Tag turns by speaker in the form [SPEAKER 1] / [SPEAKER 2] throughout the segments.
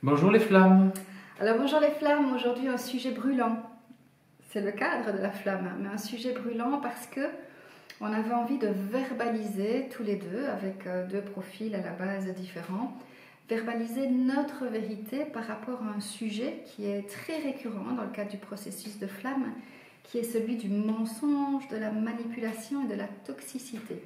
[SPEAKER 1] Bonjour les flammes.
[SPEAKER 2] Alors bonjour les flammes, aujourd'hui un sujet brûlant. C'est le cadre de la flamme, mais un sujet brûlant parce que on avait envie de verbaliser tous les deux, avec deux profils à la base différents, verbaliser notre vérité par rapport à un sujet qui est très récurrent dans le cadre du processus de flamme, qui est celui du mensonge, de la manipulation et de la toxicité.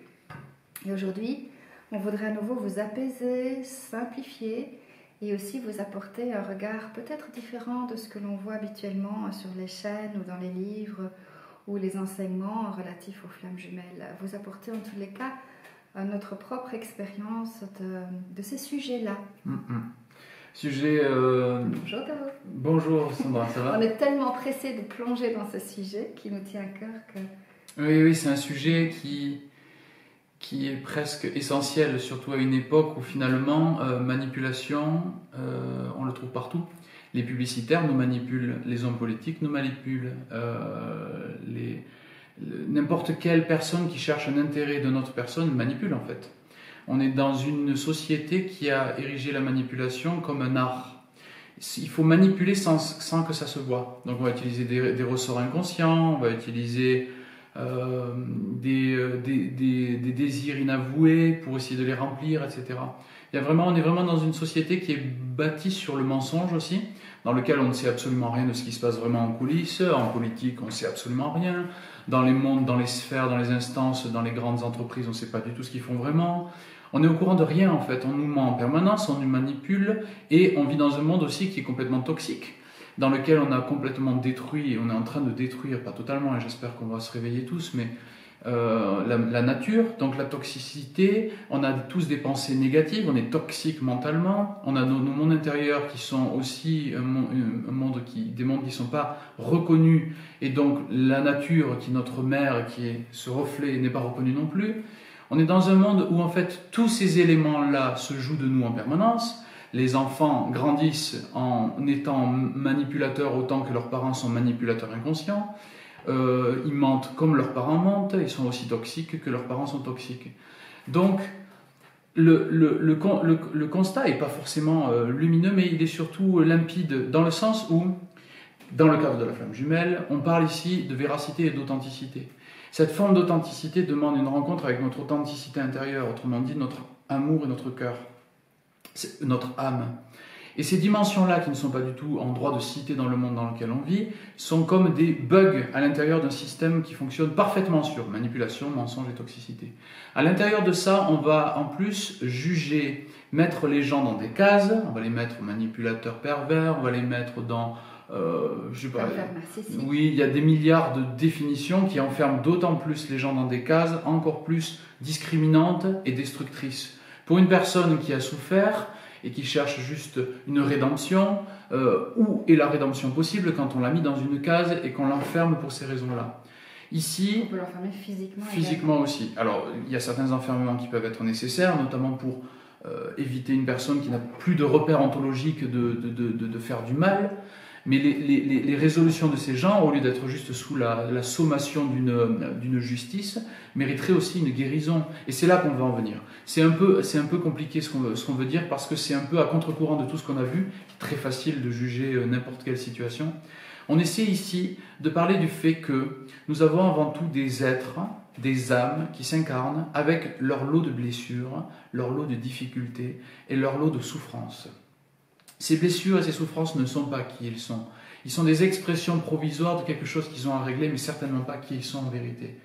[SPEAKER 2] Et aujourd'hui, on voudrait à nouveau vous apaiser, simplifier et aussi vous apporter un regard peut-être différent de ce que l'on voit habituellement sur les chaînes ou dans les livres ou les enseignements relatifs aux flammes jumelles. Vous apporter en tous les cas notre propre expérience de ces sujets-là.
[SPEAKER 1] Sujet...
[SPEAKER 2] Bonjour Tao.
[SPEAKER 1] Bonjour Sandra, ça va?
[SPEAKER 2] On est tellement pressés de plonger dans ce sujet qui nous tient à cœur que...
[SPEAKER 1] Oui, c'est un sujet qui est presque essentiel, surtout à une époque où finalement, manipulation, on le trouve partout. Les publicitaires nous manipulent, les hommes politiques nous manipulent, n'importe quelle personne qui cherche un intérêt de notre personne manipule en fait. On est dans une société qui a érigé la manipulation comme un art. Il faut manipuler sans que ça se voie. Donc on va utiliser des ressorts inconscients, on va utiliser des désirs inavoués pour essayer de les remplir, etc. On est vraiment dans une société qui est bâtie sur le mensonge aussi, dans lequel on ne sait absolument rien de ce qui se passe vraiment en coulisses. En politique, on ne sait absolument rien. Dans les mondes, dans les sphères, dans les instances, dans les grandes entreprises, on ne sait pas du tout ce qu'ils font vraiment. On est au courant de rien en fait. On nous ment en permanence, on nous manipule et on vit dans un monde aussi qui est complètement toxique, dans lequel on a complètement détruit, et on est en train de détruire, pas totalement, et j'espère qu'on va se réveiller tous, mais la nature, donc la toxicité, on a tous des pensées négatives, on est toxique mentalement, on a nos mondes intérieurs qui sont aussi des mondes qui ne sont pas reconnus, et donc la nature qui est notre mère, qui est ce reflet, n'est pas reconnue non plus. On est dans un monde où en fait tous ces éléments-là se jouent de nous en permanence. Les enfants grandissent en étant manipulateurs autant que leurs parents sont manipulateurs inconscients. Ils mentent comme leurs parents mentent, ils sont aussi toxiques que leurs parents sont toxiques. Donc, le constat n'est pas forcément lumineux, mais il est surtout limpide, dans le sens où, dans le cadre de la flamme jumelle, on parle ici de véracité et d'authenticité. Cette forme d'authenticité demande une rencontre avec notre authenticité intérieure, autrement dit notre amour et notre cœur, notre âme. Et ces dimensions-là, qui ne sont pas du tout en droit de cité dans le monde dans lequel on vit, sont comme des bugs à l'intérieur d'un système qui fonctionne parfaitement sur manipulation, mensonge et toxicité. À l'intérieur de ça, on va en plus juger, mettre les gens dans des cases, on va les mettre manipulateurs pervers, on va les mettre dans... je sais pas, oui, il y a des milliards de définitions qui enferment d'autant plus les gens dans des cases encore plus discriminantes et destructrices. Pour une personne qui a souffert et qui cherche juste une rédemption, où est la rédemption possible quand on l'a mis dans une case et qu'on l'enferme pour ces raisons-là? Ici,
[SPEAKER 2] on peut l'enfermer physiquement.
[SPEAKER 1] Physiquement aussi. Alors, il y a certains enfermements qui peuvent être nécessaires, notamment pour éviter une personne qui n'a plus de repères ontologiques de faire du mal. Mais les résolutions de ces gens, au lieu d'être juste sous la sommation d'une justice, mériteraient aussi une guérison. Et c'est là qu'on va en venir. C'est un peu compliqué ce qu'on veut dire, parce que c'est un peu à contre-courant de tout ce qu'on a vu. C'est très facile de juger n'importe quelle situation. On essaie ici de parler du fait que nous avons avant tout des êtres, des âmes qui s'incarnent avec leur lot de blessures, leur lot de difficultés et leur lot de souffrances. Ces blessures et ces souffrances ne sont pas qui ils sont. Ils sont des expressions provisoires de quelque chose qu'ils ont à régler, mais certainement pas qui ils sont en vérité.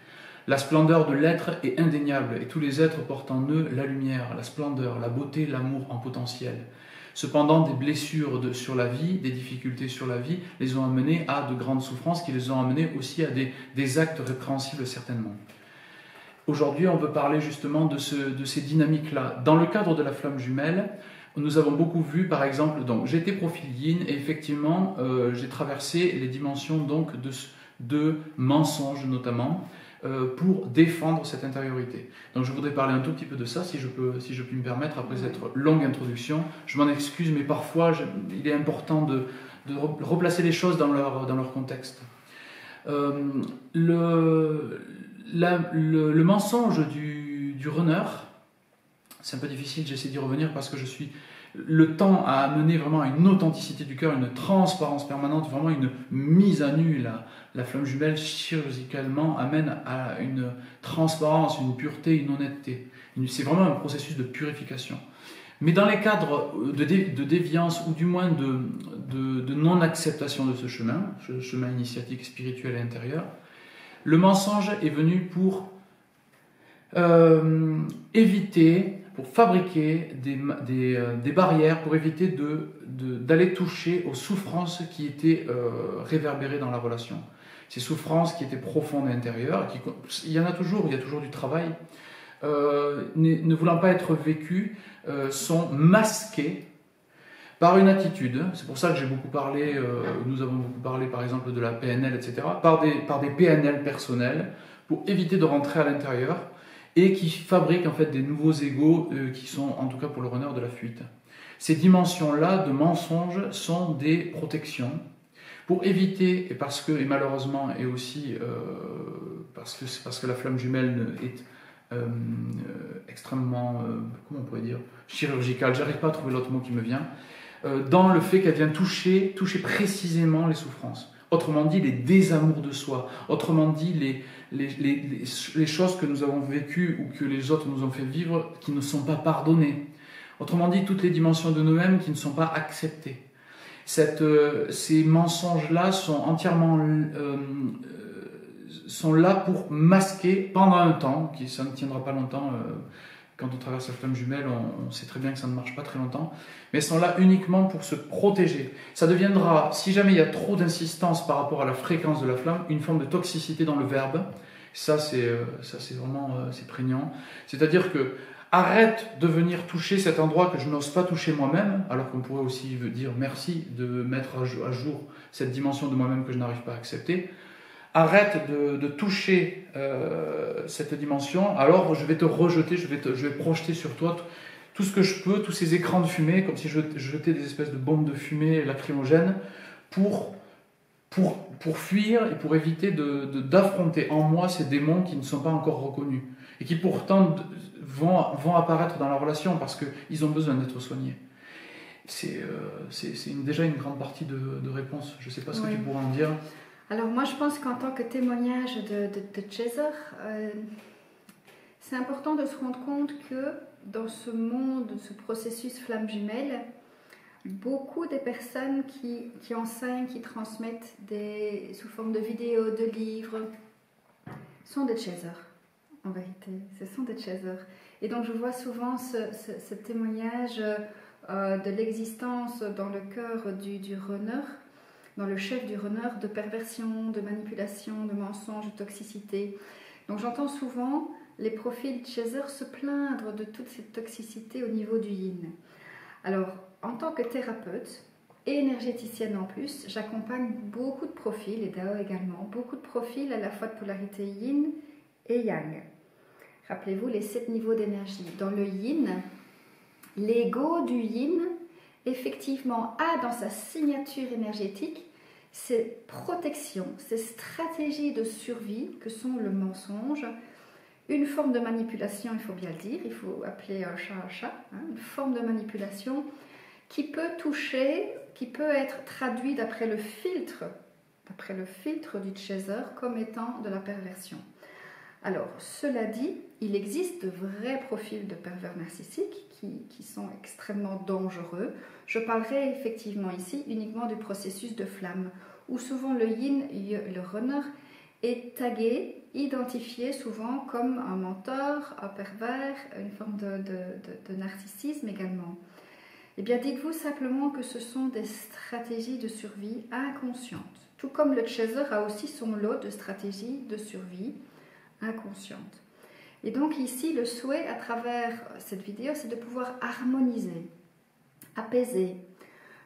[SPEAKER 1] La splendeur de l'être est indéniable, et tous les êtres portent en eux la lumière, la splendeur, la beauté, l'amour en potentiel. Cependant, des blessures sur la vie, des difficultés sur la vie, les ont amenés à de grandes souffrances, qui les ont amenés aussi à des actes répréhensibles certainement. Aujourd'hui, on veut parler justement de ces dynamiques-là. Dans le cadre de la flamme jumelle, nous avons beaucoup vu, par exemple, donc j'étais profil yin et effectivement, j'ai traversé les dimensions donc de mensonges notamment pour défendre cette intériorité. Donc je voudrais parler un tout petit peu de ça, si je puis me permettre, après cette longue introduction. Je m'en excuse, mais parfois il est important de replacer les choses dans leur contexte. Le mensonge du runner, c'est un peu difficile, j'essaie d'y revenir parce que je suis le temps a amené vraiment à une authenticité du cœur, une transparence permanente, vraiment une mise à nu. La flamme jumelle, chirurgicalement, amène à une transparence, une pureté, une honnêteté. C'est vraiment un processus de purification. Mais dans les cadres de déviance, ou du moins de non-acceptation de ce chemin initiatique, spirituel et intérieur, le mensonge est venu pour éviter, pour fabriquer des barrières, pour éviter d'aller toucher aux souffrances qui étaient réverbérées dans la relation. Ces souffrances qui étaient profondes et intérieures, il y en a toujours, il y a toujours du travail, ne voulant pas être vécues, sont masquées par une attitude. C'est pour ça que j'ai beaucoup parlé, nous avons beaucoup parlé par exemple de la PNL, etc., par des PNL personnels, pour éviter de rentrer à l'intérieur, et qui fabriquent en fait des nouveaux égos qui sont en tout cas pour le runner de la fuite. Ces dimensions-là de mensonges sont des protections pour éviter, et malheureusement, et aussi parce que la flamme jumelle est extrêmement, comment on pourrait dire, chirurgicale, j'arrive pas à trouver l'autre mot qui me vient, dans le fait qu'elle vient toucher précisément les souffrances. Autrement dit, les désamours de soi. Autrement dit, les choses que nous avons vécues ou que les autres nous ont fait vivre qui ne sont pas pardonnées. Autrement dit, toutes les dimensions de nous-mêmes qui ne sont pas acceptées. Ces mensonges-là sont entièrement sont là pour masquer pendant un temps, ça ne tiendra pas longtemps. Quand on traverse la flamme jumelle, on sait très bien que ça ne marche pas très longtemps, mais sont là uniquement pour se protéger. Ça deviendra, si jamais il y a trop d'insistance par rapport à la fréquence de la flamme, une forme de toxicité dans le verbe. Ça c'est vraiment c'est prégnant. C'est-à-dire que arrête de venir toucher cet endroit que je n'ose pas toucher moi-même, alors qu'on pourrait aussi dire merci de mettre à jour cette dimension de moi-même que je n'arrive pas à accepter. Arrête de toucher cette dimension, alors je vais te rejeter, je vais projeter sur toi tout ce que je peux, tous ces écrans de fumée, comme si je jetais des espèces de bombes de fumée lacrymogènes pour fuir et pour éviter d'affronter en moi ces démons qui ne sont pas encore reconnus et qui pourtant vont apparaître dans la relation parce qu'ils ont besoin d'être soignés. C'est déjà une grande partie de réponse. Je ne sais pas ce que tu pourrais en dire.
[SPEAKER 2] Alors moi je pense qu'en tant que témoignage de Chaser, c'est important de se rendre compte que dans ce monde, ce processus flamme jumelle, beaucoup des personnes qui enseignent, qui transmettent sous forme de vidéos, de livres, sont des Chasers, en vérité. Ce sont des Chasers. Et donc je vois souvent ce témoignage de l'existence dans le cœur du runner, dans le chef du runner, de perversion, de manipulation, de mensonge, de toxicité. Donc j'entends souvent les profils Chaser se plaindre de toute cette toxicité au niveau du yin. Alors, en tant que thérapeute et énergéticienne en plus, j'accompagne beaucoup de profils, et Dao également, beaucoup de profils à la fois de polarité yin et yang. Rappelez-vous les 7 niveaux d'énergie. Dans le yin, l'ego du yin effectivement a dans sa signature énergétique ces protections, ces stratégies de survie que sont le mensonge, une forme de manipulation, il faut bien le dire, il faut appeler un chat, une forme de manipulation qui peut toucher, qui peut être traduit d'après le filtre du chaser comme étant de la perversion. Alors, cela dit, il existe de vrais profils de pervers narcissiques qui sont extrêmement dangereux. Je parlerai effectivement ici uniquement du processus de flamme, où souvent le yin, le runner, est tagué, identifié souvent comme un mentor, un pervers, une forme de narcissisme également. Eh bien, dites-vous simplement que ce sont des stratégies de survie inconscientes. Tout comme le chaser a aussi son lot de stratégies de survie inconscientes. Et donc ici, le souhait à travers cette vidéo, c'est de pouvoir harmoniser, apaiser,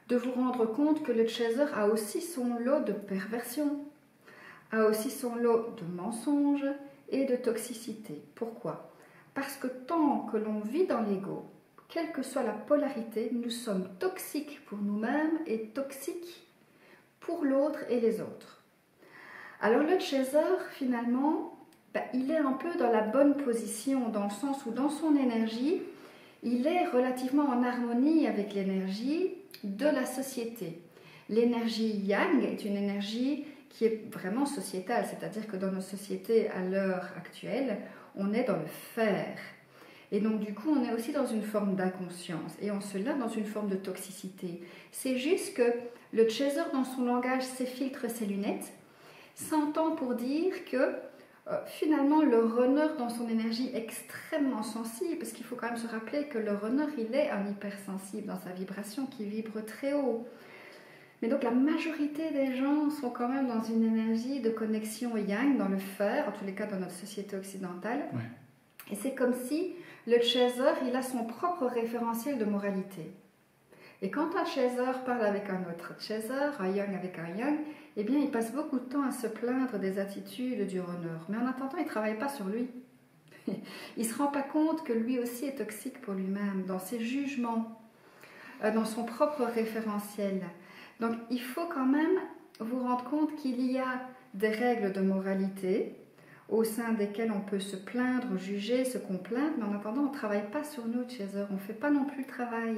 [SPEAKER 2] de vous rendre compte que le chaser a aussi son lot de perversion, a aussi son lot de mensonges et de toxicité. Pourquoi? Parce que tant que l'on vit dans l'ego, quelle que soit la polarité, nous sommes toxiques pour nous-mêmes et toxiques pour l'autre et les autres. Alors le chaser, finalement, il est un peu dans la bonne position, dans le sens où dans son énergie, il est relativement en harmonie avec l'énergie de la société. L'énergie yang est une énergie qui est vraiment sociétale, c'est-à-dire que dans nos sociétés à l'heure actuelle, on est dans le faire. Et donc du coup, on est aussi dans une forme d'inconscience et en cela dans une forme de toxicité. C'est juste que le chaser dans son langage, ses filtres, ses lunettes, s'entend pour dire que finalement le runner dans son énergie est extrêmement sensible, parce qu'il faut quand même se rappeler que le runner, il est un hypersensible dans sa vibration qui vibre très haut. Mais donc la majorité des gens sont quand même dans une énergie de connexion yang, dans le faire, en tous les cas dans notre société occidentale.
[SPEAKER 1] Ouais.
[SPEAKER 2] Et c'est comme si le chaser, il a son propre référentiel de moralité. Et quand un chaser parle avec un autre chaser, un yang avec un yang, eh bien il passe beaucoup de temps à se plaindre des attitudes du runner. Mais en attendant, il ne travaille pas sur lui. Il ne se rend pas compte que lui aussi est toxique pour lui-même, dans ses jugements, dans son propre référentiel. Donc il faut quand même vous rendre compte qu'il y a des règles de moralité au sein desquelles on peut se plaindre, juger, se complaindre, mais en attendant, on ne travaille pas sur nous, chaser, on ne fait pas non plus le travail.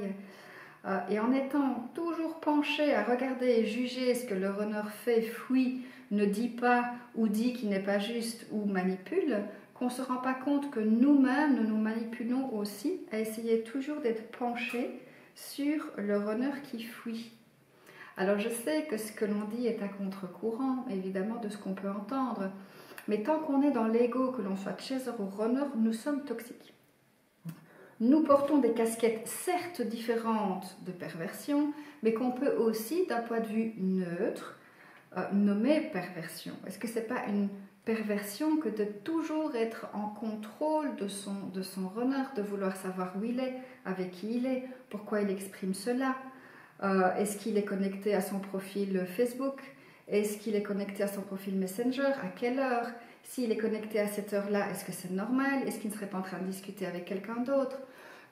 [SPEAKER 2] Et en étant toujours penché à regarder et juger ce que le runner fait, fuit, ne dit pas ou dit qui n'est pas juste ou manipule, qu'on ne se rend pas compte que nous-mêmes, nous nous manipulons aussi à essayer toujours d'être penchés sur le runner qui fuit. Alors je sais que ce que l'on dit est à contre-courant, évidemment, de ce qu'on peut entendre, mais tant qu'on est dans l'ego, que l'on soit chaser ou runner, nous sommes toxiques. Nous portons des casquettes certes différentes de perversion, mais qu'on peut aussi, d'un point de vue neutre, nommer perversion. Est-ce que ce n'est pas une perversion que de toujours être en contrôle de son runner, de vouloir savoir où il est, avec qui il est, pourquoi il exprime cela? Est-ce qu'il est connecté à son profil Facebook? Est-ce qu'il est connecté à son profil Messenger? À quelle heure? S'il est connecté à cette heure-là, est-ce que c'est normal? Est-ce qu'il ne serait pas en train de discuter avec quelqu'un d'autre?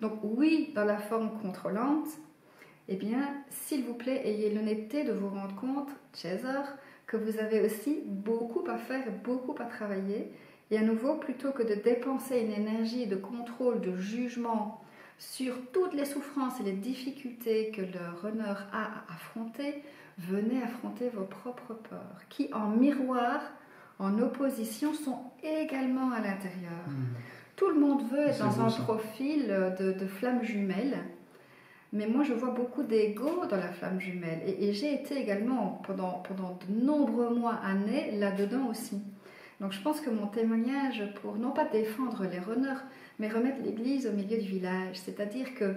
[SPEAKER 2] Donc oui, dans la forme contrôlante, eh bien, s'il vous plaît, ayez l'honnêteté de vous rendre compte, chaser, que vous avez aussi beaucoup à faire et beaucoup à travailler. Et à nouveau, plutôt que de dépenser une énergie de contrôle, de jugement sur toutes les souffrances et les difficultés que le runner a à affronter, venez affronter vos propres peurs, qui en miroir, en opposition, sont également à l'intérieur. Tout le monde veut être dans un profil de flamme jumelle, mais moi je vois beaucoup d'ego dans la flamme jumelle, et j'ai été également pendant de nombreux mois, années, là-dedans aussi. Donc je pense que mon témoignage, pour non pas défendre les runners, mais remettre l'église au milieu du village, c'est-à-dire que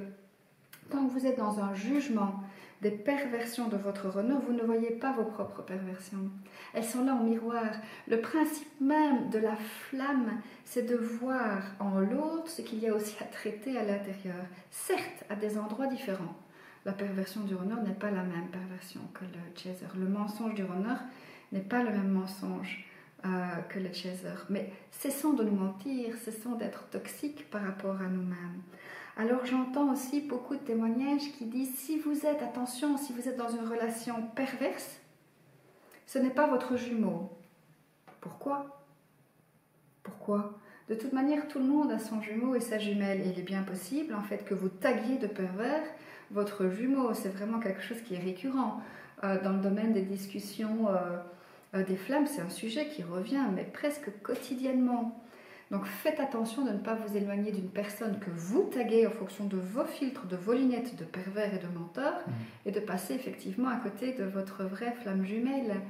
[SPEAKER 2] quand vous êtes dans un jugement des perversions de votre runner, vous ne voyez pas vos propres perversions. Elles sont là en miroir. Le principe même de la flamme, c'est de voir en l'autre ce qu'il y a aussi à traiter à l'intérieur. Certes, à des endroits différents. La perversion du runner n'est pas la même perversion que le chaser. Le mensonge du runner n'est pas le même mensonge que le chaser. Mais cessons de nous mentir, cessons d'être toxiques par rapport à nous-mêmes. Alors j'entends aussi beaucoup de témoignages qui disent, si vous êtes, attention, si vous êtes dans une relation perverse, ce n'est pas votre jumeau. Pourquoi? Pourquoi? De toute manière, tout le monde a son jumeau et sa jumelle. Et il est bien possible, en fait, que vous taguiez de pervers votre jumeau. C'est vraiment quelque chose qui est récurrent. Dans le domaine des discussions des flammes, c'est un sujet qui revient, mais presque quotidiennement. Donc faites attention de ne pas vous éloigner d'une personne que vous taguez en fonction de vos filtres, de vos lunettes de pervers et de menteurs, et de passer effectivement à côté de votre vraie flamme jumelle.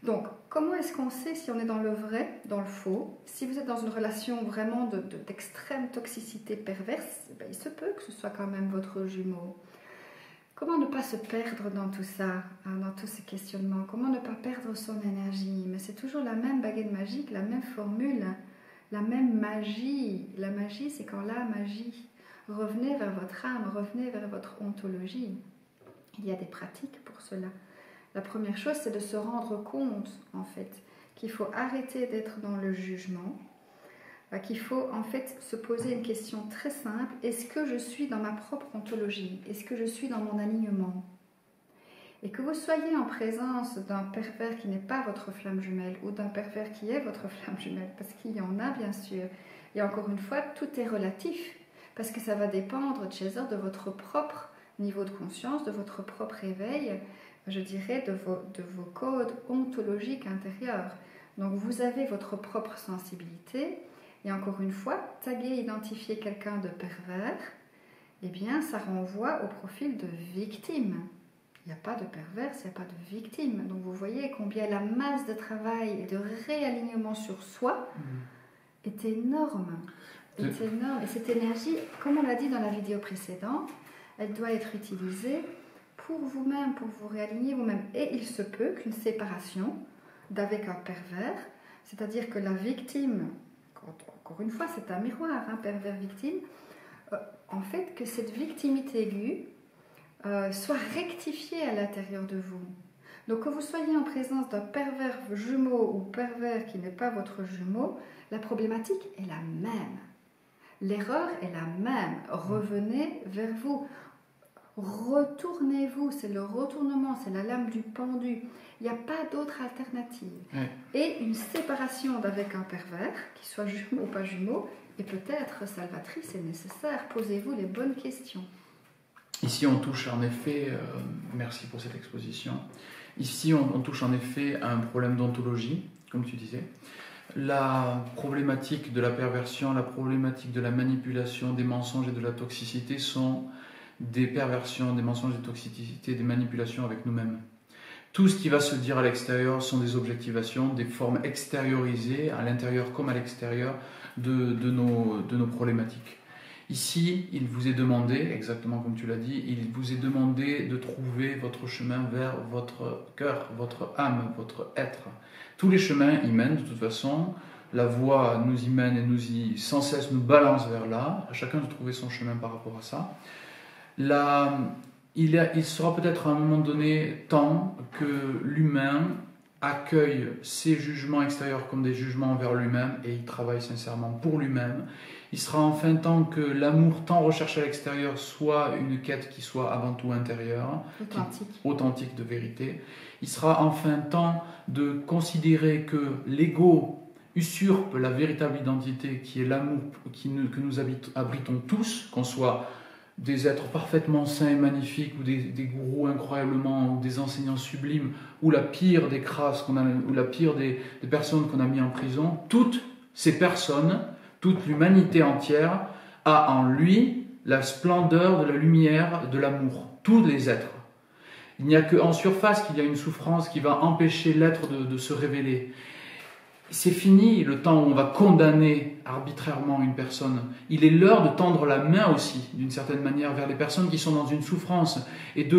[SPEAKER 2] Donc, comment est-ce qu'on sait si on est dans le vrai, dans le faux? Si vous êtes dans une relation vraiment d'extrême toxicité perverse, ben, il se peut que ce soit quand même votre jumeau. Comment ne pas se perdre dans tout ça, dans tous ces questionnements? Comment ne pas perdre son énergie? Mais c'est toujours la même baguette magique, la même formule, la même magie. La magie, c'est quand l'âme agit. Revenez vers votre âme, revenez vers votre ontologie. Il y a des pratiques pour cela. La première chose, c'est de se rendre compte, en fait, qu'il faut arrêter d'être dans le jugement, qu'il faut, en fait, se poser une question très simple. Est-ce que je suis dans ma propre ontologie? Est-ce que je suis dans mon alignement? Et que vous soyez en présence d'un pervers qui n'est pas votre flamme jumelle ou d'un pervers qui est votre flamme jumelle, parce qu'il y en a bien sûr. Et encore une fois, tout est relatif. parce que ça va dépendre, Chaser, de votre propre niveau de conscience, de votre propre éveil, je dirais, de vos codes ontologiques intérieurs. Donc vous avez votre propre sensibilité, et encore une fois, taguer, identifier quelqu'un de pervers, eh bien ça renvoie au profil de victime. Il n'y a pas de pervers, il n'y a pas de victime. Donc vous voyez combien la masse de travail et de réalignement sur soi est énorme. Est énorme. Et cette énergie, comme on l'a dit dans la vidéo précédente, elle doit être utilisée pour vous-même, pour vous réaligner vous-même. Et il se peut qu'une séparation d'avec un pervers, c'est-à-dire que la victime, encore une fois c'est un miroir, pervers-victime, en fait que cette victimité aiguë soit rectifiée à l'intérieur de vous. Donc que vous soyez en présence d'un pervers jumeau ou pervers qui n'est pas votre jumeau, la problématique est la même. L'erreur est la même. Revenez vers vous. Retournez-vous, c'est le retournement, c'est la lame du pendu. Il n'y a pas d'autre alternative. Et une séparation d'avec un pervers, qu'il soit jumeau ou pas jumeau, est peut-être salvatrice et nécessaire. Posez-vous les bonnes questions.
[SPEAKER 1] Ici, on touche en effet, merci pour cette exposition, ici on touche en effet à un problème d'ontologie, comme tu disais. La problématique de la perversion, la problématique de la manipulation, des mensonges et de la toxicité sont des perversions, des mensonges, des toxicités, des manipulations avec nous-mêmes. Tout ce qui va se dire à l'extérieur sont des objectivations, des formes extériorisées, à l'intérieur comme à l'extérieur, de nos problématiques. Ici, il vous est demandé, exactement comme tu l'as dit, il vous est demandé de trouver votre chemin vers votre cœur, votre âme, votre être. Tous les chemins y mènent de toute façon, la voie nous y mène et sans cesse nous balance vers là, à chacun de trouver son chemin par rapport à ça. Il sera peut-être à un moment donné temps que l'humain accueille ses jugements extérieurs comme des jugements envers lui-même et il travaille sincèrement pour lui-même. Il sera enfin temps que l'amour tant recherché à l'extérieur soit une quête qui soit avant tout intérieure, authentique de vérité. Il sera enfin temps de considérer que l'ego usurpe la véritable identité qui est l'amour que nous abritons tous, qu'on soit des êtres parfaitement sains et magnifiques, ou des gourous incroyablement, ou des enseignants sublimes, ou la pire des crasses, ou la pire des personnes qu'on a mis en prison. Toutes ces personnes, toute l'humanité entière, a en lui la splendeur de la lumière, de l'amour. Tous les êtres. Il n'y a qu'en surface qu'il y a une souffrance qui va empêcher l'être de se révéler. C'est fini le temps où on va condamner arbitrairement une personne. Il est l'heure de tendre la main aussi, d'une certaine manière, vers les personnes qui sont dans une souffrance. Et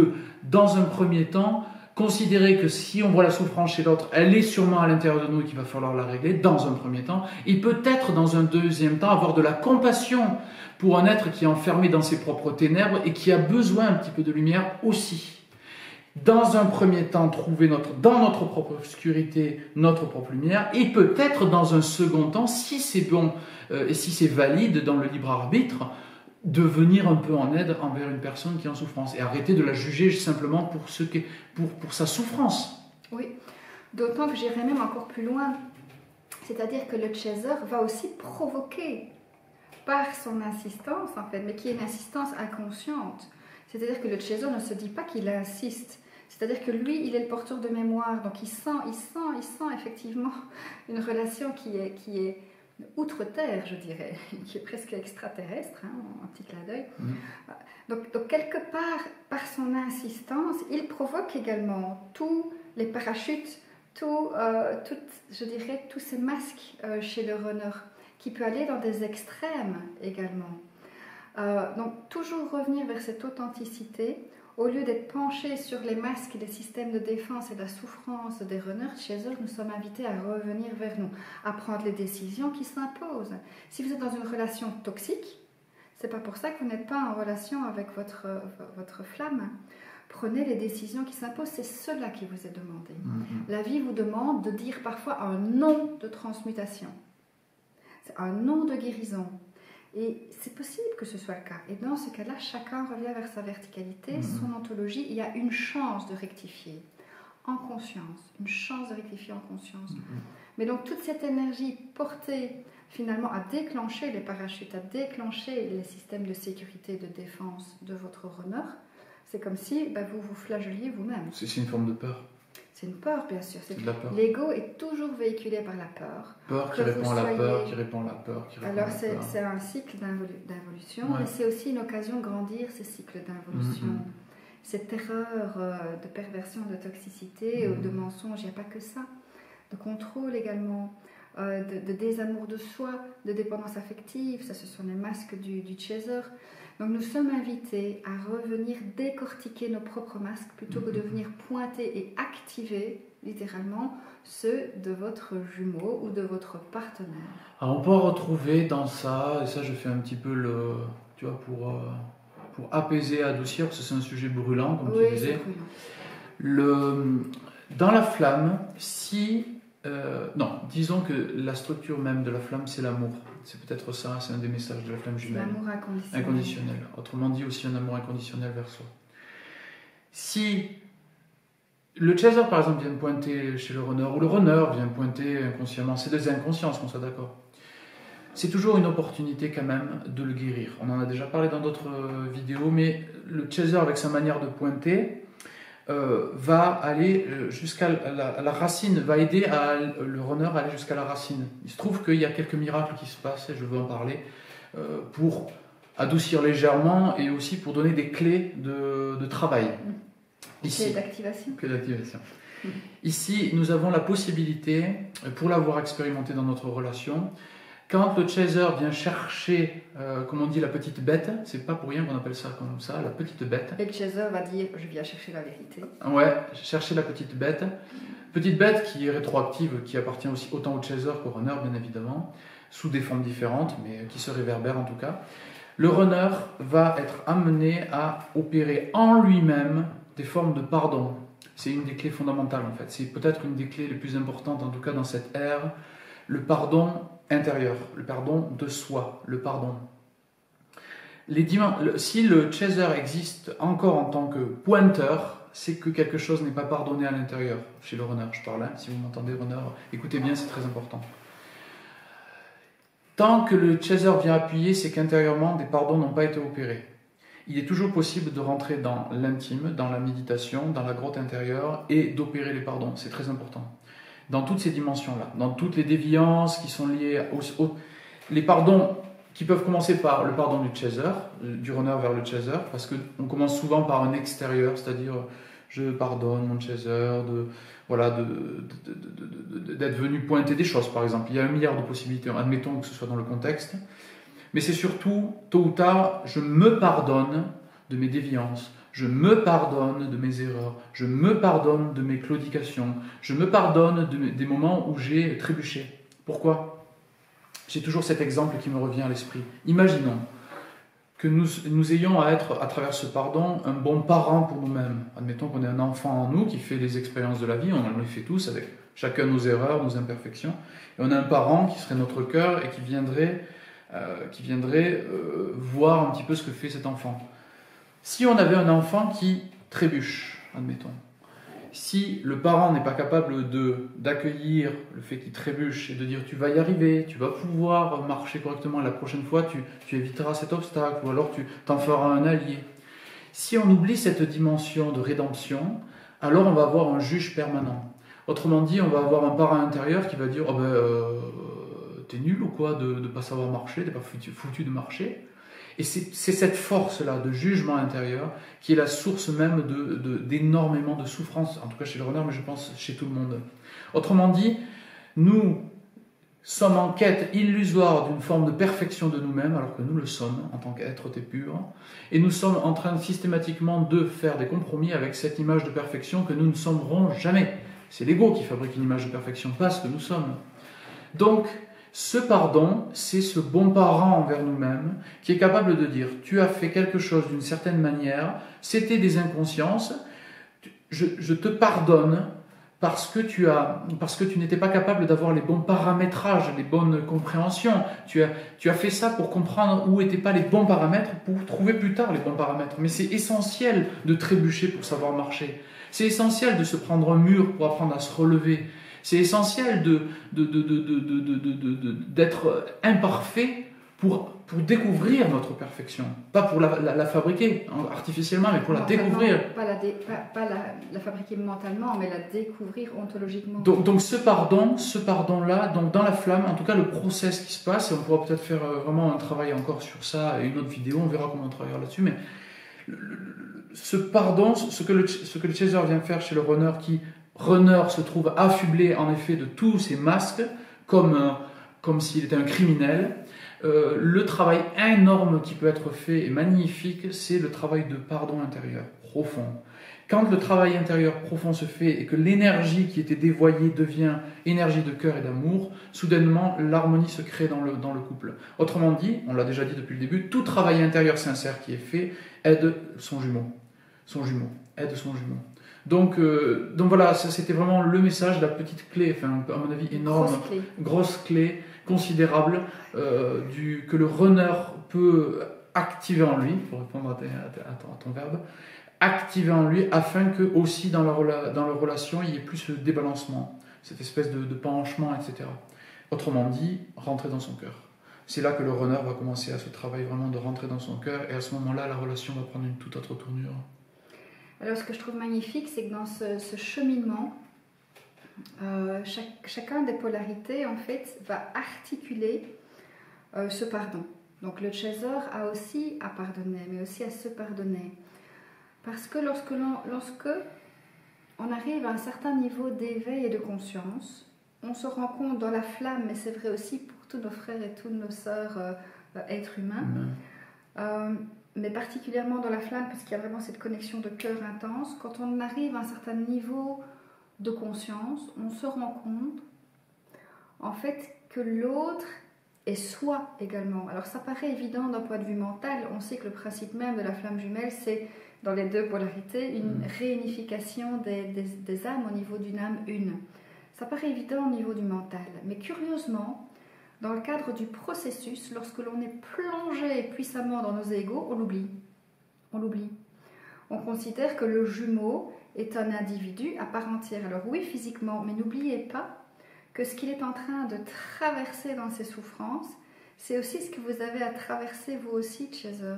[SPEAKER 1] dans un premier temps, considérer que si on voit la souffrance chez l'autre, elle est sûrement à l'intérieur de nous et qu'il va falloir la régler, dans un premier temps. Et peut-être, dans un deuxième temps, avoir de la compassion pour un être qui est enfermé dans ses propres ténèbres et qui a besoin un petit peu de lumière aussi. Dans un premier temps, trouver dans notre propre obscurité, notre propre lumière, et peut-être dans un second temps, si c'est bon et si c'est valide dans le libre arbitre, de venir un peu en aide envers une personne qui est en souffrance et arrêter de la juger simplement pour sa souffrance.
[SPEAKER 2] Oui, d'autant que j'irais même encore plus loin, c'est-à-dire que le chaser va aussi provoquer par son insistance, en fait, mais qui est une insistance inconsciente. C'est-à-dire que le chaser ne se dit pas qu'il insiste. C'est-à-dire que lui, il est le porteur de mémoire. Donc il sent effectivement une relation qui est outre-terre, je dirais, qui est presque extraterrestre, un petit clin d'œil. Donc quelque part, par son insistance, il provoque également tous les parachutes, je dirais, tous ces masques chez le runner, qui peut aller dans des extrêmes également. Donc toujours revenir vers cette authenticité au lieu d'être penché sur les masques et les systèmes de défense et la souffrance des runners. Chez eux, nous sommes invités à revenir vers nous, à prendre les décisions qui s'imposent. Si vous êtes dans une relation toxique, c'est pas pour ça que vous n'êtes pas en relation avec votre flamme. Prenez les décisions qui s'imposent, c'est cela qui vous est demandé. La vie vous demande de dire parfois un non de transmutation, c'est un non de guérison. Et c'est possible que ce soit le cas. Et dans ce cas-là, chacun revient vers sa verticalité, son ontologie. Il y a une chance de rectifier en conscience. Une chance de rectifier en conscience. Mais donc toute cette énergie portée finalement à déclencher les parachutes, à déclencher les systèmes de sécurité et de défense de votre runner. C'est comme si vous vous flageliez vous-même.
[SPEAKER 1] C'est une forme de peur.
[SPEAKER 2] C'est une peur, bien sûr.
[SPEAKER 1] C'est de la peur.
[SPEAKER 2] L'ego est toujours véhiculé par la peur.
[SPEAKER 1] Peur qui répond à la peur, qui répond à la peur, qui répond à la peur.
[SPEAKER 2] Alors c'est un cycle d'involution, mais c'est aussi une occasion de grandir ces cycles d'involution. Cette terreur de perversion, de toxicité, de mensonge, il n'y a pas que ça. De contrôle également, de désamour de soi, de dépendance affective, ça ce sont les masques du chaser. Donc nous sommes invités à revenir décortiquer nos propres masques plutôt que de venir pointer et activer littéralement ceux de votre jumeau ou de votre partenaire.
[SPEAKER 1] Alors on peut retrouver dans ça, et ça je fais un petit peu pour apaiser, adoucir, parce que c'est un sujet brûlant, comme tu disais. Dans la flamme, disons que la structure même de la flamme, c'est l'amour. C'est peut-être ça, c'est un des messages de la flamme jumelle.
[SPEAKER 2] L'amour inconditionnel.
[SPEAKER 1] Autrement dit, aussi un amour inconditionnel vers soi. Si le chaser, par exemple, vient pointer chez le runner, ou le runner vient pointer inconsciemment, c'est des inconsciences, qu'on soit d'accord. C'est toujours une opportunité quand même de le guérir. On en a déjà parlé dans d'autres vidéos, mais le chaser, avec sa manière de pointer, va aller jusqu'à la racine, va aider le runner à aller jusqu'à la racine. Il se trouve qu'il y a quelques miracles qui se passent, et je veux en parler, pour adoucir légèrement et aussi pour donner des clés de travail.
[SPEAKER 2] Clés d'activation.
[SPEAKER 1] Clés d'activation. Ici, nous avons la possibilité, pour l'avoir expérimenté dans notre relation, quand le chaser vient chercher, comme on dit, la petite bête, c'est pas pour rien qu'on appelle ça comme ça, la petite bête.
[SPEAKER 2] Et le chaser va dire, je viens chercher la vérité.
[SPEAKER 1] Ouais, chercher la petite bête. Petite bête qui est rétroactive, qui appartient aussi autant au chaser qu'au runner, bien évidemment, sous des formes différentes, mais qui se réverbèrent en tout cas. Le runner va être amené à opérer en lui-même des formes de pardon. C'est une des clés fondamentales en fait. C'est peut-être une des clés les plus importantes, en tout cas dans cette ère. Le pardon intérieur, le pardon de soi, le pardon. Si le chaser existe encore en tant que pointeur, c'est que quelque chose n'est pas pardonné à l'intérieur. Chez le runner, je parle, si vous m'entendez runner, écoutez bien, c'est très important. Tant que le chaser vient appuyer, c'est qu'intérieurement, des pardons n'ont pas été opérés. Il est toujours possible de rentrer dans l'intime, dans la méditation, dans la grotte intérieure et d'opérer les pardons. C'est très important. Dans toutes ces dimensions-là, dans toutes les déviances qui sont liées les pardons qui peuvent commencer par le pardon du chaser, du runner vers le chaser, parce qu'on commence souvent par un extérieur, c'est-à-dire je pardonne mon chaser d'être venu pointer des choses, par exemple. Il y a 1 milliard de possibilités, admettons que ce soit dans le contexte. Mais c'est surtout, tôt ou tard, je me pardonne de mes déviances, je me pardonne de mes erreurs, je me pardonne de mes claudications, je me pardonne des moments où j'ai trébuché. Pourquoi ? J'ai toujours cet exemple qui me revient à l'esprit. Imaginons que nous ayons à être, à travers ce pardon, un bon parent pour nous-mêmes. Admettons qu'on ait un enfant en nous qui fait les expériences de la vie, on les fait tous avec chacun nos erreurs, nos imperfections, et on a un parent qui serait notre cœur et qui viendrait voir un petit peu ce que fait cet enfant. Si on avait un enfant qui trébuche, admettons, si le parent n'est pas capable d'accueillir le fait qu'il trébuche et de dire tu vas y arriver, tu vas pouvoir marcher correctement, la prochaine fois tu éviteras cet obstacle, ou alors tu t'en feras un allié. Si on oublie cette dimension de rédemption, alors on va avoir un juge permanent. Autrement dit, on va avoir un parent intérieur qui va dire t'es nul ou quoi de ne pas savoir marcher, t'es pas foutu de marcher. Et c'est cette force-là de jugement intérieur qui est la source même d'énormément de souffrance, en tout cas chez le runner, mais je pense chez tout le monde. Autrement dit, nous sommes en quête illusoire d'une forme de perfection de nous-mêmes, alors que nous le sommes en tant qu'être pur, et nous sommes en train systématiquement de faire des compromis avec cette image de perfection que nous ne sommerons jamais. C'est l'ego qui fabrique une image de perfection, pas ce que nous sommes. Donc, ce pardon, c'est ce bon parent envers nous-mêmes qui est capable de dire « tu as fait quelque chose d'une certaine manière, c'était des inconsciences, je te pardonne parce que tu n'étais pas capable d'avoir les bons paramétrages, les bonnes compréhensions. Tu as fait ça pour comprendre où n'étaient pas les bons paramètres, pour trouver plus tard les bons paramètres. Mais c'est essentiel de trébucher pour savoir marcher. C'est essentiel de se prendre un mur pour apprendre à se relever. C'est essentiel d'être imparfait pour découvrir notre perfection. Pas pour la fabriquer artificiellement, mais pour la découvrir.
[SPEAKER 2] Pas la fabriquer mentalement, mais la découvrir ontologiquement.
[SPEAKER 1] Donc ce pardon-là, donc dans la flamme, en tout cas le process qui se passe, et on pourra peut-être faire vraiment un travail encore sur ça, et une autre vidéo, on verra comment on travaillera là-dessus, mais ce pardon, ce que le chaser vient faire chez le runner, qui se trouve affublé en effet de tous ses masques, comme s'il était un criminel. Le travail énorme qui peut être fait et magnifique, c'est le travail de pardon intérieur, profond. Quand le travail intérieur profond se fait et que l'énergie qui était dévoyée devient énergie de cœur et d'amour, soudainement l'harmonie se crée dans le couple. Autrement dit, on l'a déjà dit depuis le début, tout travail intérieur sincère qui est fait aide son jumeau. Aide son jumeau. Donc voilà, ça c'était vraiment le message, la petite clé, enfin à mon avis énorme, grosse clé considérable que le runner peut activer en lui, pour répondre à ton verbe, activer en lui afin que aussi dans leur relation il y ait plus ce débalancement, cette espèce de penchement, etc. Autrement dit, rentrer dans son cœur. C'est là que le runner va commencer à ce travail vraiment de rentrer dans son cœur, et à ce moment-là la relation va prendre une toute autre tournure.
[SPEAKER 2] Alors ce que je trouve magnifique, c'est que dans ce cheminement, chacun des polarités en fait va articuler ce pardon. Donc le chaser a aussi à pardonner, mais aussi à se pardonner. Parce que lorsque on arrive à un certain niveau d'éveil et de conscience, on se rend compte dans la flamme, mais c'est vrai aussi pour tous nos frères et toutes nos sœurs êtres humains, mais particulièrement dans la flamme, parce qu'il y a vraiment cette connexion de cœur intense. Quand on arrive à un certain niveau de conscience, on se rend compte en fait que l'autre est soi également. Alors ça paraît évident d'un point de vue mental, on sait que le principe même de la flamme jumelle, c'est dans les deux polarités, une réunification des âmes au niveau d'une âme une. Ça paraît évident au niveau du mental, mais curieusement, dans le cadre du processus, lorsque l'on est plongé puissamment dans nos égos, on l'oublie. On l'oublie. On considère que le jumeau est un individu à part entière. Alors oui, physiquement, mais n'oubliez pas que ce qu'il est en train de traverser dans ses souffrances, c'est aussi ce que vous avez à traverser vous aussi, chaser.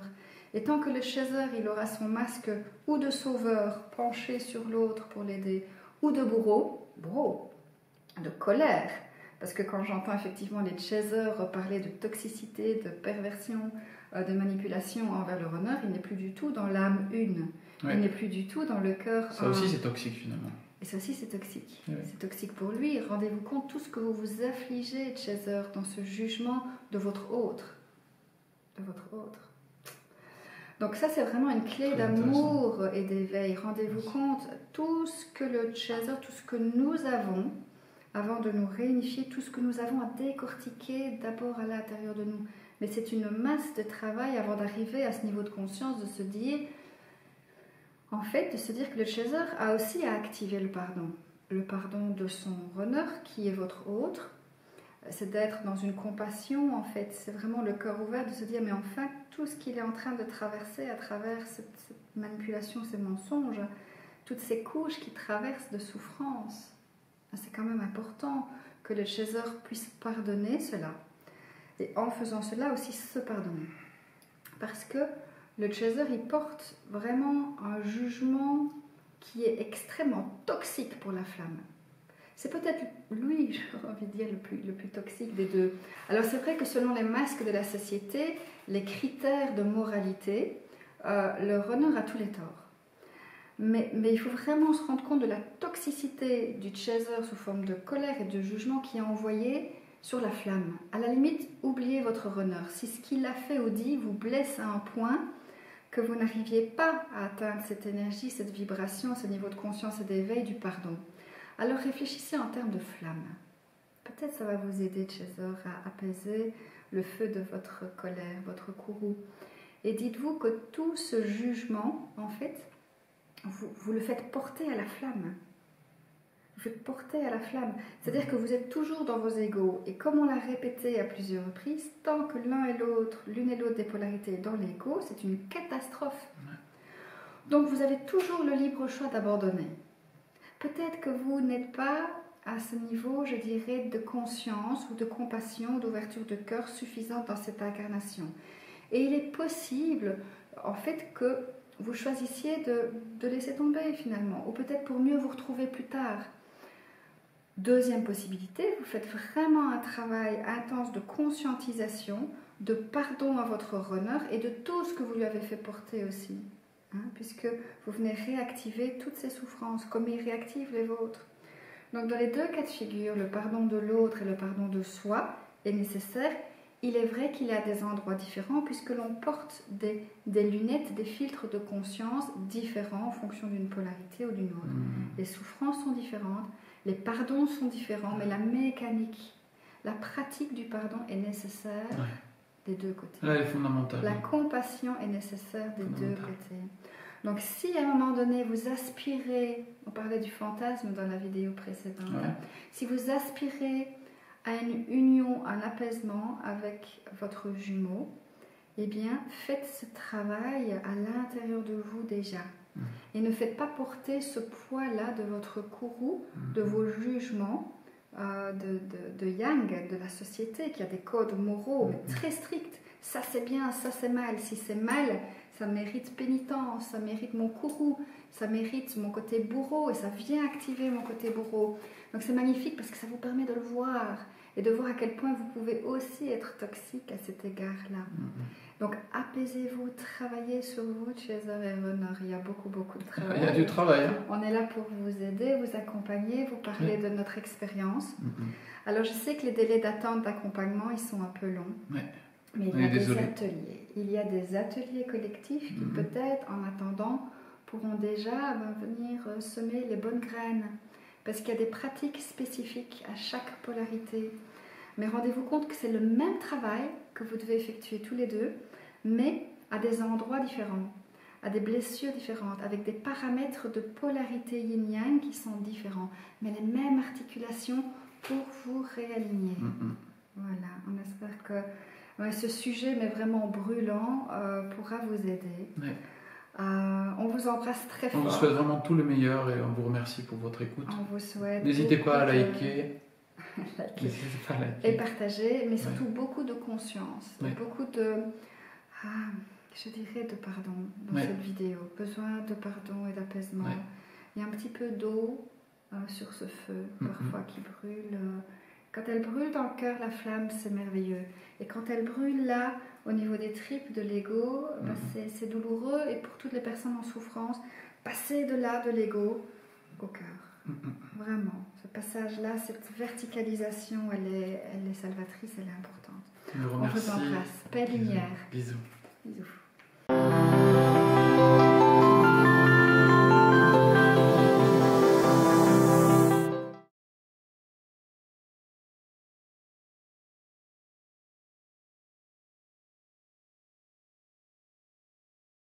[SPEAKER 2] Et tant que le chaser, il aura son masque ou de sauveur penché sur l'autre pour l'aider, ou de bourreau, de colère, parce que quand j'entends effectivement les chasers parler de toxicité, de perversion, de manipulation envers le runner, il n'est plus du tout dans l'âme une. Ouais. Il n'est plus du tout dans le cœur.
[SPEAKER 1] Ça aussi, c'est toxique finalement.
[SPEAKER 2] Et ça aussi, c'est toxique.
[SPEAKER 1] Ouais.
[SPEAKER 2] C'est toxique pour lui. Rendez-vous compte tout ce que vous vous affligez, chaser, dans ce jugement de votre autre. De votre autre. Donc ça, c'est vraiment une clé d'amour et d'éveil. Rendez-vous compte, tout ce que le chaser, tout ce que nous avons, avant de nous réunifier, tout ce que nous avons à décortiquer d'abord à l'intérieur de nous. Mais c'est une masse de travail avant d'arriver à ce niveau de conscience, de se dire, en fait, de se dire que le chaser a aussi à activer le pardon. Le pardon de son runner, qui est votre autre. C'est d'être dans une compassion, en fait. C'est vraiment le cœur ouvert de se dire, mais enfin, tout ce qu'il est en train de traverser à travers cette manipulation, ces mensonges, toutes ces couches qui traversent de souffrance, c'est quand même important que le chaser puisse pardonner cela. Et en faisant cela aussi se pardonner. Parce que le chaser, il porte vraiment un jugement qui est extrêmement toxique pour la flamme. C'est peut-être lui, j'aurais envie de dire, le plus toxique des deux. Alors c'est vrai que selon les masques de la société, les critères de moralité, le runner a tous les torts. Mais il faut vraiment se rendre compte de la toxicité du chaser sous forme de colère et de jugement qui est envoyé sur la flamme. À la limite, oubliez votre runner. Si ce qu'il a fait ou dit vous blesse à un point que vous n'arriviez pas à atteindre cette énergie, cette vibration, ce niveau de conscience et d'éveil du pardon, alors réfléchissez en termes de flamme. Peut-être ça va vous aider, chaser, à apaiser le feu de votre colère, votre courroux. Et dites-vous que tout ce jugement, en fait, vous le faites porter à la flamme. Vous faites porter à la flamme. C'est-à-dire que vous êtes toujours dans vos égos. Et comme on l'a répété à plusieurs reprises, tant que l'une et l'autre des polarités est dans l'ego, c'est une catastrophe. Donc vous avez toujours le libre choix d'abandonner. Peut-être que vous n'êtes pas à ce niveau, je dirais, de conscience ou de compassion, d'ouverture de cœur suffisante dans cette incarnation. Et il est possible, en fait, que vous choisissiez de laisser tomber finalement, ou peut-être pour mieux vous retrouver plus tard. Deuxième possibilité, vous faites vraiment un travail intense de conscientisation, de pardon à votre runner et de tout ce que vous lui avez fait porter aussi. Puisque vous venez réactiver toutes ces souffrances, comme il réactive les vôtres. Donc dans les deux cas de figure, le pardon de l'autre et le pardon de soi est nécessaire. Il est vrai qu'il y a des endroits différents puisque l'on porte des lunettes, des filtres de conscience différents en fonction d'une polarité ou d'une autre. Les souffrances sont différentes, les pardons sont différents, mais la mécanique, la pratique du pardon est nécessaire des deux côtés.
[SPEAKER 1] Là, elle est fondamentale.
[SPEAKER 2] La compassion est nécessaire des deux côtés. Donc si à un moment donné vous aspirez, on parlait du fantasme dans la vidéo précédente, si vous aspirez à une union, un apaisement avec votre jumeau, eh bien faites ce travail à l'intérieur de vous déjà. Et ne faites pas porter ce poids-là de votre courroux, de vos jugements de Yang, de la société, qui a des codes moraux mais très stricts. Ça c'est bien, ça c'est mal. Si c'est mal, ça mérite pénitence, ça mérite mon courroux, ça mérite mon côté bourreau et ça vient activer mon côté bourreau. Donc c'est magnifique parce que ça vous permet de le voir et de voir à quel point vous pouvez aussi être toxique à cet égard-là. Donc apaisez-vous, travaillez sur vous, Chaser et Runner. Il y a beaucoup de travail.
[SPEAKER 1] Il y a du travail.
[SPEAKER 2] On est là pour vous aider, vous accompagner, vous parler de notre expérience. Alors je sais que les délais d'attente d'accompagnement, ils sont un peu longs. Mais il y a des ateliers. Il y a des ateliers collectifs qui peut-être, en attendant, pourront déjà venir semer les bonnes graines. Parce qu'il y a des pratiques spécifiques à chaque polarité. Mais rendez-vous compte que c'est le même travail que vous devez effectuer tous les deux, mais à des endroits différents, à des blessures différentes, avec des paramètres de polarité yin-yang qui sont différents, mais les mêmes articulations pour vous réaligner. Voilà, on espère que ce sujet, mais vraiment brûlant, pourra vous aider. On vous embrasse très fort.
[SPEAKER 1] On vous souhaite vraiment tout le meilleur et on vous remercie pour votre écoute.
[SPEAKER 2] On vous souhaite.
[SPEAKER 1] N'hésitez pas à liker.
[SPEAKER 2] Et partager, mais surtout beaucoup de conscience, beaucoup de, je dirais de pardon dans cette vidéo. Besoin de pardon et d'apaisement. Il y a un petit peu d'eau sur ce feu, parfois qui brûle. Quand elle brûle dans le cœur, la flamme, c'est merveilleux. Et quand elle brûle là, au niveau des tripes, de l'ego, c'est douloureux. Et pour toutes les personnes en souffrance, passer de là, de l'ego, au cœur. Vraiment, ce passage-là, cette verticalisation, elle est salvatrice, elle est importante.
[SPEAKER 1] On vous remercie.
[SPEAKER 2] On vous embrasse. Paix, lumière.
[SPEAKER 1] Bisous.
[SPEAKER 2] Bisous.